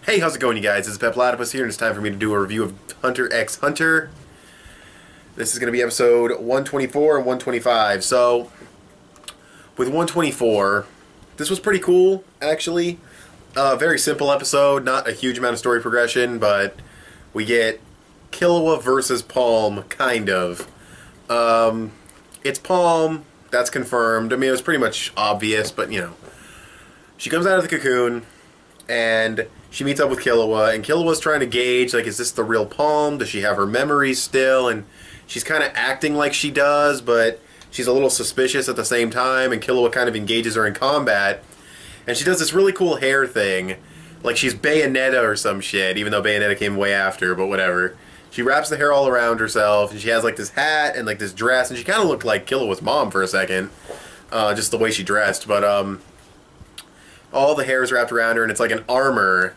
Hey, how's it going, you guys? This is petplatypus here, and it's time for me to do a review of Hunter x Hunter. This is going to be episode 124 and 125. So, with 124, this was pretty cool, actually. Very simple episode, not a huge amount of story progression, but we get Killua versus Palm, kind of. It's Palm, that's confirmed. I mean, it was pretty much obvious, but, you know. She comes out of the cocoon, and she meets up with Killua, and Killua's trying to gauge, like, is this the real Palm? Does she have her memories still? And she's kind of acting like she does, but she's a little suspicious at the same time, and Killua kind of engages her in combat. And she does this really cool hair thing, like she's Bayonetta or some shit, even though Bayonetta came way after, but whatever. She wraps the hair all around herself, and she has, like, this hat and, like, this dress, and she kind of looked like Killua's mom for a second, just the way she dressed, but, all the hair is wrapped around her, and it's like an armor.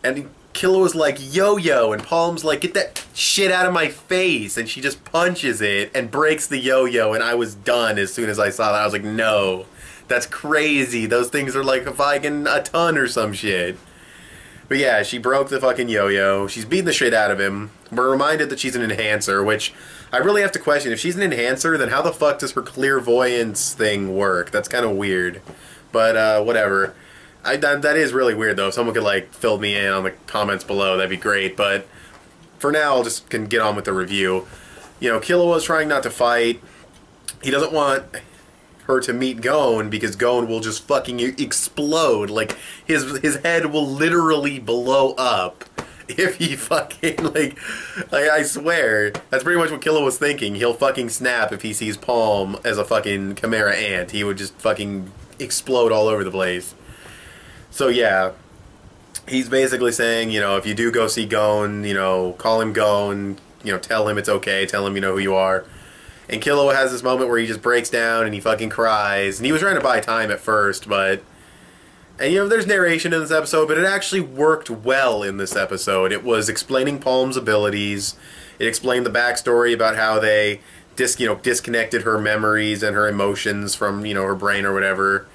And Killua's like, yo-yo, and Palm's like, get that shit out of my face, and she just punches it and breaks the yo-yo, and I was done as soon as I saw that. I was like, no, that's crazy. Those things are like fucking a ton or some shit. But yeah, she broke the fucking yo-yo. She's beating the shit out of him. We're reminded that she's an enhancer, which I really have to question. If she's an enhancer, then how the fuck does her clairvoyance thing work? That's kind of weird. But, whatever. That is really weird, though. If someone could, like, fill me in on the comments below, that'd be great. But for now, I'll just can get on with the review. You know, Killua is trying not to fight. He doesn't want her to meet Gon, because Gon will just fucking explode. Like, his head will literally blow up if he fucking, like, I swear. That's pretty much what Killua was thinking. He'll fucking snap if he sees Palm as a fucking Chimera ant. He would just fucking explode all over the place. So yeah, he's basically saying, you know, if you do go see Gon, you know, call him Gon, you know, tell him it's okay, tell him you know who you are. And Killua has this moment where he just breaks down and he fucking cries. And he was trying to buy time at first, but... And, you know, there's narration in this episode, but it actually worked well in this episode. It was explaining Palm's abilities. It explained the backstory about how they disconnected her memories and her emotions from, you know, her brain or whatever.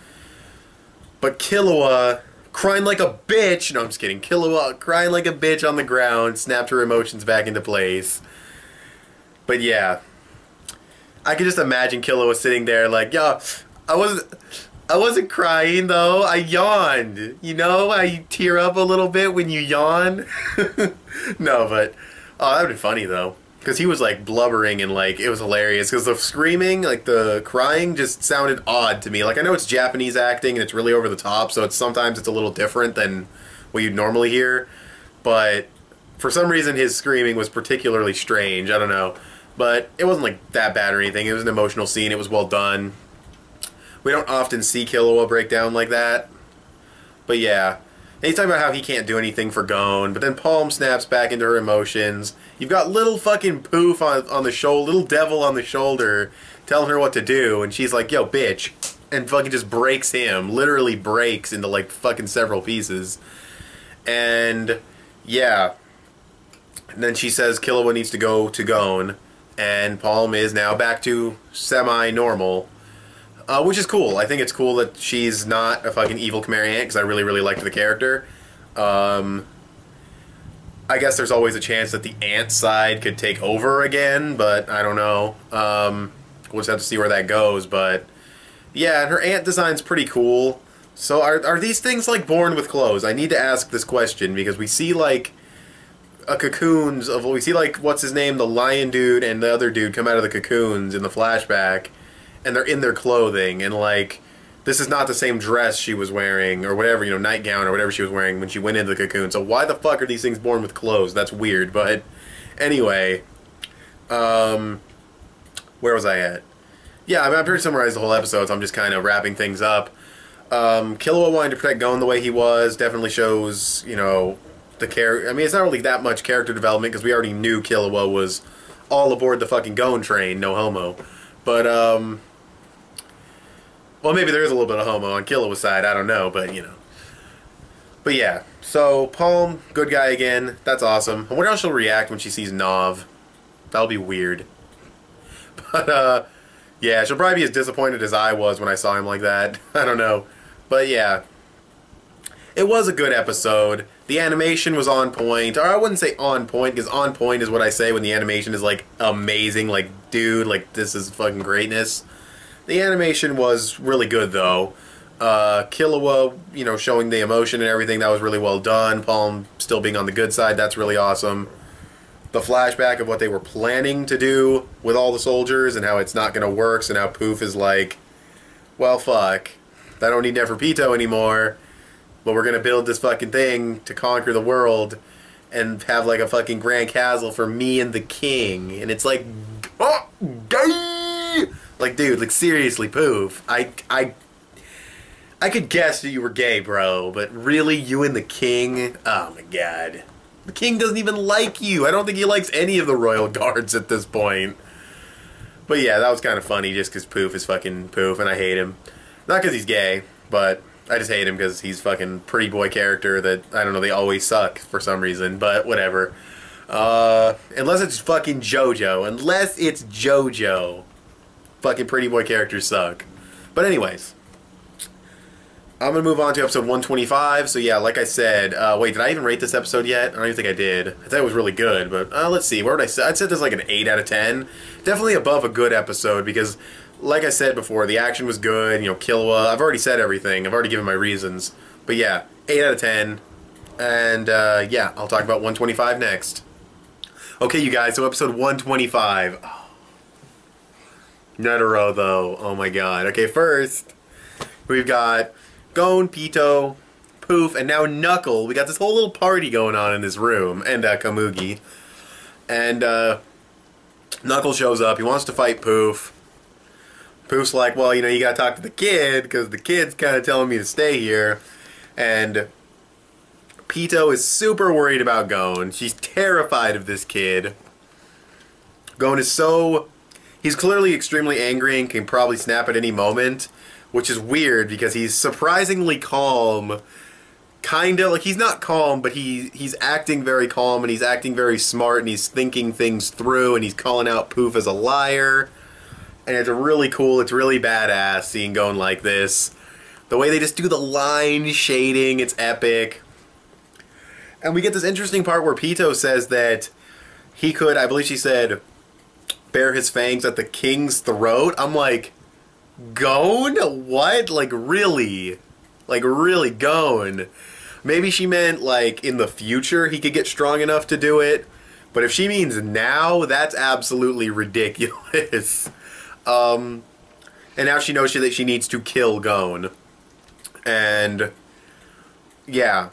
But Killua, crying like a bitch, no, I'm just kidding, Killua crying like a bitch on the ground, snapped her emotions back into place. But yeah, I could just imagine Killua sitting there like, yeah, I wasn't crying though, I yawned. You know, I tear up a little bit when you yawn. No, but, oh, that would be funny though. Because he was, like, blubbering and, like, it was hilarious. Because the screaming, like, the crying just sounded odd to me. Like, I know it's Japanese acting and it's really over the top, so sometimes it's a little different than what you'd normally hear. But for some reason, his screaming was particularly strange. I don't know. But it wasn't, like, that bad or anything. It was an emotional scene. It was well done. We don't often see Killua break down like that. But, yeah. And he's talking about how he can't do anything for Gon, but then Palm snaps back into her emotions. You've got little fucking poof on the shoulder, little devil on the shoulder, telling her what to do, and she's like, yo, bitch. And fucking just breaks him, literally breaks into, like, fucking several pieces. And, yeah. And then she says Killua needs to go to Gon, and Palm is now back to semi-normal. Which is cool. I think it's cool that she's not a fucking evil Chimera ant, because I really, really liked the character. I guess there's always a chance that the ant side could take over again, but I don't know. We'll just have to see where that goes, but... Yeah, and her ant design's pretty cool. So are these things, like, born with clothes? I need to ask this question, because we see, like, cocoons of... We see, like, what's his name? The lion dude and the other dude come out of the cocoons in the flashback. And they're in their clothing, and, like, this is not the same dress she was wearing, or whatever, you know, nightgown or whatever she was wearing when she went into the cocoon. So why the fuck are these things born with clothes? That's weird, but anyway, where was I at? Yeah, I'm pretty summarized the whole episode, so I'm just kind of wrapping things up. Killua wanting to protect Gon the way he was definitely shows, you know, the character. I mean, it's not really that much character development, because we already knew Killua was all aboard the fucking Gon train, no homo. But, well, maybe there is a little bit of homo on Killua's side, I don't know, but, you know. But yeah, so Palm, good guy again, that's awesome. I wonder how she'll react when she sees Nav. That'll be weird. But, yeah, she'll probably be as disappointed as I was when I saw him like that. I don't know. But yeah. it was a good episode. The animation was on point. Or I wouldn't say on point, because on point is what I say when the animation is, like, amazing. Like, dude, like, this is fucking greatness. The animation was really good, though. Killua, you know, showing the emotion and everything, that was really well done. Palm still being on the good side, that's really awesome. The flashback of what they were planning to do with all the soldiers and how it's not going to work, so now Poof is like, well, fuck. I don't need Neferpito anymore, but we're going to build this fucking thing to conquer the world and have, like, a fucking grand castle for me and the king. And it's like, oh, gay! Like, dude, like, seriously, Poof. I could guess that you were gay, bro, but really, you and the king? Oh my god. The king doesn't even like you. I don't think he likes any of the royal guards at this point. But yeah, that was kind of funny just because Poof is fucking Poof, and I hate him. Not because he's gay, but I just hate him because he's fucking pretty boy character that, I don't know, they always suck for some reason, but whatever. Unless it's fucking JoJo. Unless it's JoJo. Fucking pretty boy characters suck. But anyways. I'm going to move on to episode 125. So yeah, like I said, wait, did I even rate this episode yet? I don't even think I did. I thought it was really good, but let's see. Where would I say? I'd say this like an 8 out of 10. Definitely above a good episode because, like I said before, the action was good. You know, Killua. I've already said everything. I've already given my reasons. But yeah, 8 out of 10. And yeah, I'll talk about 125 next. Okay, you guys, so episode 125. Oh. Netero, though. Oh my god. Okay, first, we've got Gon, Pito, Poof, and now Knuckle. We got this whole little party going on in this room. And Komugi. And Knuckle shows up. He wants to fight Poof. Poof's like, well, you know, you gotta talk to the kid, because the kid's kind of telling me to stay here. And Pito is super worried about Gon. She's terrified of this kid. Gon is so... He's clearly extremely angry and can probably snap at any moment. Which is weird because he's surprisingly calm. Kinda, like he's not calm, but he's acting very calm and he's acting very smart and he's thinking things through and he's calling out Poof as a liar. And it's really cool, it's really badass seeing Gon like this. The way they just do the line shading, it's epic. And we get this interesting part where Pito says that he could, I believe she said, bare his fangs at the king's throat. I'm like, Gon? What? Like, really? Like, really, Gon? Maybe she meant, like, in the future he could get strong enough to do it. But if she means now, that's absolutely ridiculous. And now she knows that she needs to kill Gon. And, yeah.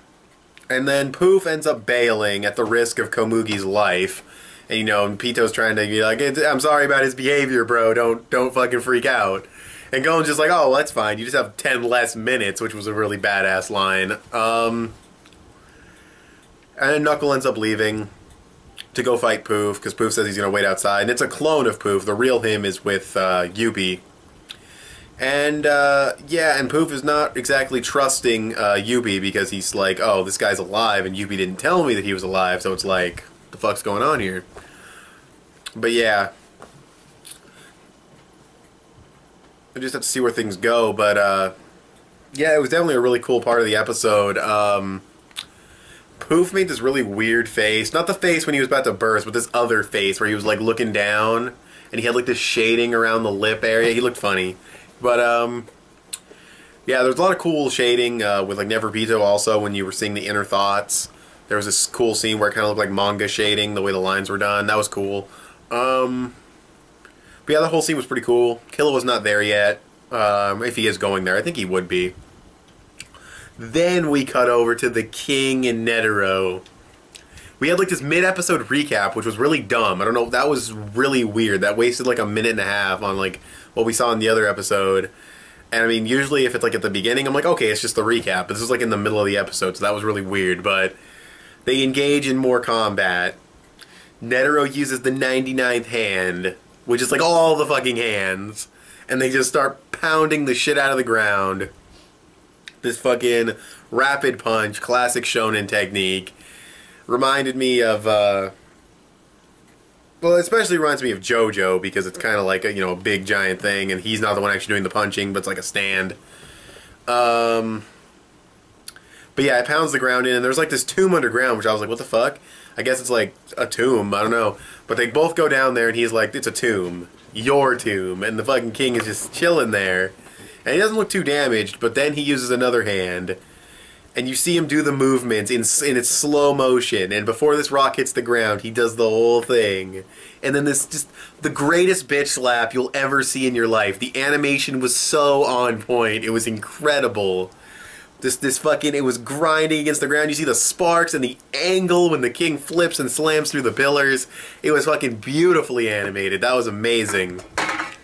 And then Poof ends up bailing at the risk of Komugi's life. And, you know, and Pito's trying to be like, I'm sorry about his behavior, bro. Don't fucking freak out. And Gon's just like, oh, well, that's fine. You just have 10 less minutes, which was a really badass line. And then Knuckle ends up leaving to go fight Poof, because Poof says he's going to wait outside. And it's a clone of Poof. The real him is with Yubi. And, yeah, and Poof is not exactly trusting Yubi, because he's like, oh, this guy's alive, and Yubi didn't tell me that he was alive, so it's like, what the fuck's going on here? But, yeah. I just have to see where things go, but yeah, it was definitely a really cool part of the episode. Poof made this really weird face. Not the face when he was about to burst, but this other face where he was like looking down and he had like this shading around the lip area. He looked funny. But yeah, there's a lot of cool shading with like Neferpito also when you were seeing the inner thoughts. There was this cool scene where it kind of looked like manga shading, the way the lines were done. That was cool. But yeah, the whole scene was pretty cool. Killua was not there yet. If he is going there, I think he would be. Then we cut over to the King and Netero. We had like this mid-episode recap, which was really dumb. I don't know, that was really weird. That wasted like a minute and a half on like what we saw in the other episode. And I mean, usually if it's like at the beginning, I'm like, okay, it's just the recap. But this is like in the middle of the episode, so that was really weird. But they engage in more combat. Netero uses the 99th hand, which is like all the fucking hands, and they just start pounding the shit out of the ground. This fucking rapid punch, classic shonen technique. Reminded me of, well, it especially reminds me of JoJo, because it's kind of like a, you know, a big giant thing, and he's not the one actually doing the punching, but it's like a stand. But But yeah, it pounds the ground in, and there's like this tomb underground, which I was like, what the fuck? I guess it's like a tomb, I don't know. But they both go down there, and he's like, it's a tomb. Your tomb. And the fucking king is just chilling there. And he doesn't look too damaged, but then he uses another hand. And you see him do the movements in its slow motion. And before this rock hits the ground, he does the whole thing. And then this just the greatest bitch slap you'll ever see in your life. The animation was so on point. It was incredible. This fucking, it was grinding against the ground. You see the sparks and the angle when the king flips and slams through the pillars. It was fucking beautifully animated. That was amazing. I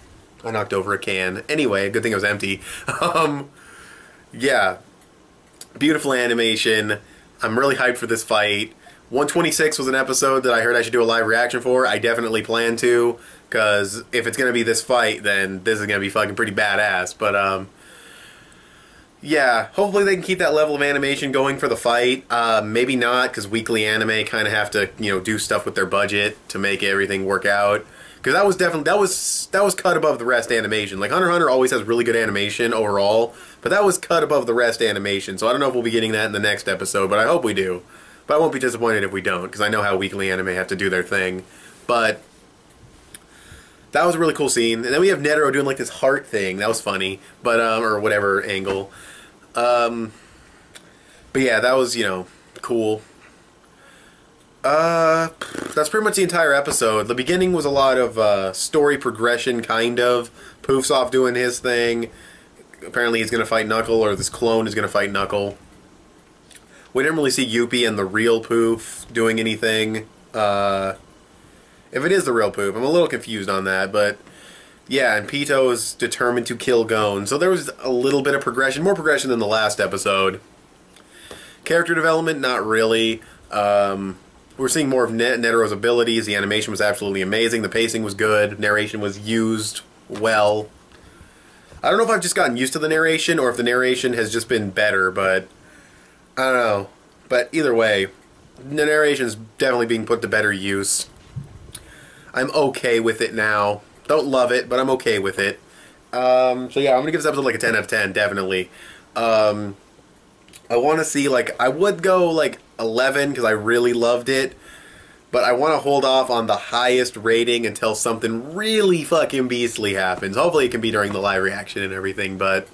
knocked over a can. Anyway, good thing it was empty. Yeah. Beautiful animation. I'm really hyped for this fight. 126 was an episode that I heard I should do a live reaction for. I definitely plan to, because if it's going to be this fight, then this is going to be fucking pretty badass. But, yeah, hopefully they can keep that level of animation going for the fight. Maybe not, because weekly anime kind of have to, you know, do stuff with their budget to make everything work out. Because that was definitely, that was cut above the rest animation. Like, Hunter x Hunter always has really good animation overall, but that was cut above the rest animation. So I don't know if we'll be getting that in the next episode, but I hope we do. But I won't be disappointed if we don't, because I know how weekly anime have to do their thing. But that was a really cool scene. And then we have Netero doing like this heart thing. That was funny. But, or whatever angle. But yeah, that was, you know, cool. That's pretty much the entire episode. The beginning was a lot of story progression, kind of. Poof's off doing his thing. Apparently he's going to fight Knuckle, or this clone is going to fight Knuckle. We didn't really see Yuppie and the real Poof doing anything. If it is the real Poof, I'm a little confused on that, but yeah, and Pito is determined to kill Gon. So there was a little bit of progression, more progression than the last episode. Character development, not really. We're seeing more of Netero's abilities. The animation was absolutely amazing. The pacing was good. Narration was used well. I don't know if I've just gotten used to the narration or if the narration has just been better, but I don't know. But either way, the narration is definitely being put to better use. I'm okay with it now. Don't love it, but I'm okay with it. So yeah, I'm going to give this episode like a 10 out of 10, definitely. I want to see, like, I would go like 11 because I really loved it, but I want to hold off on the highest rating until something really fucking beastly happens. Hopefully it can be during the live reaction and everything, but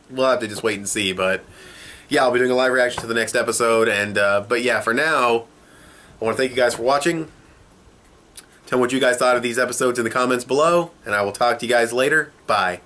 we'll have to just wait and see. But yeah, I'll be doing a live reaction to the next episode, and but yeah, for now, I want to thank you guys for watching. Tell me what you guys thought of these episodes in the comments below, and I will talk to you guys later. Bye.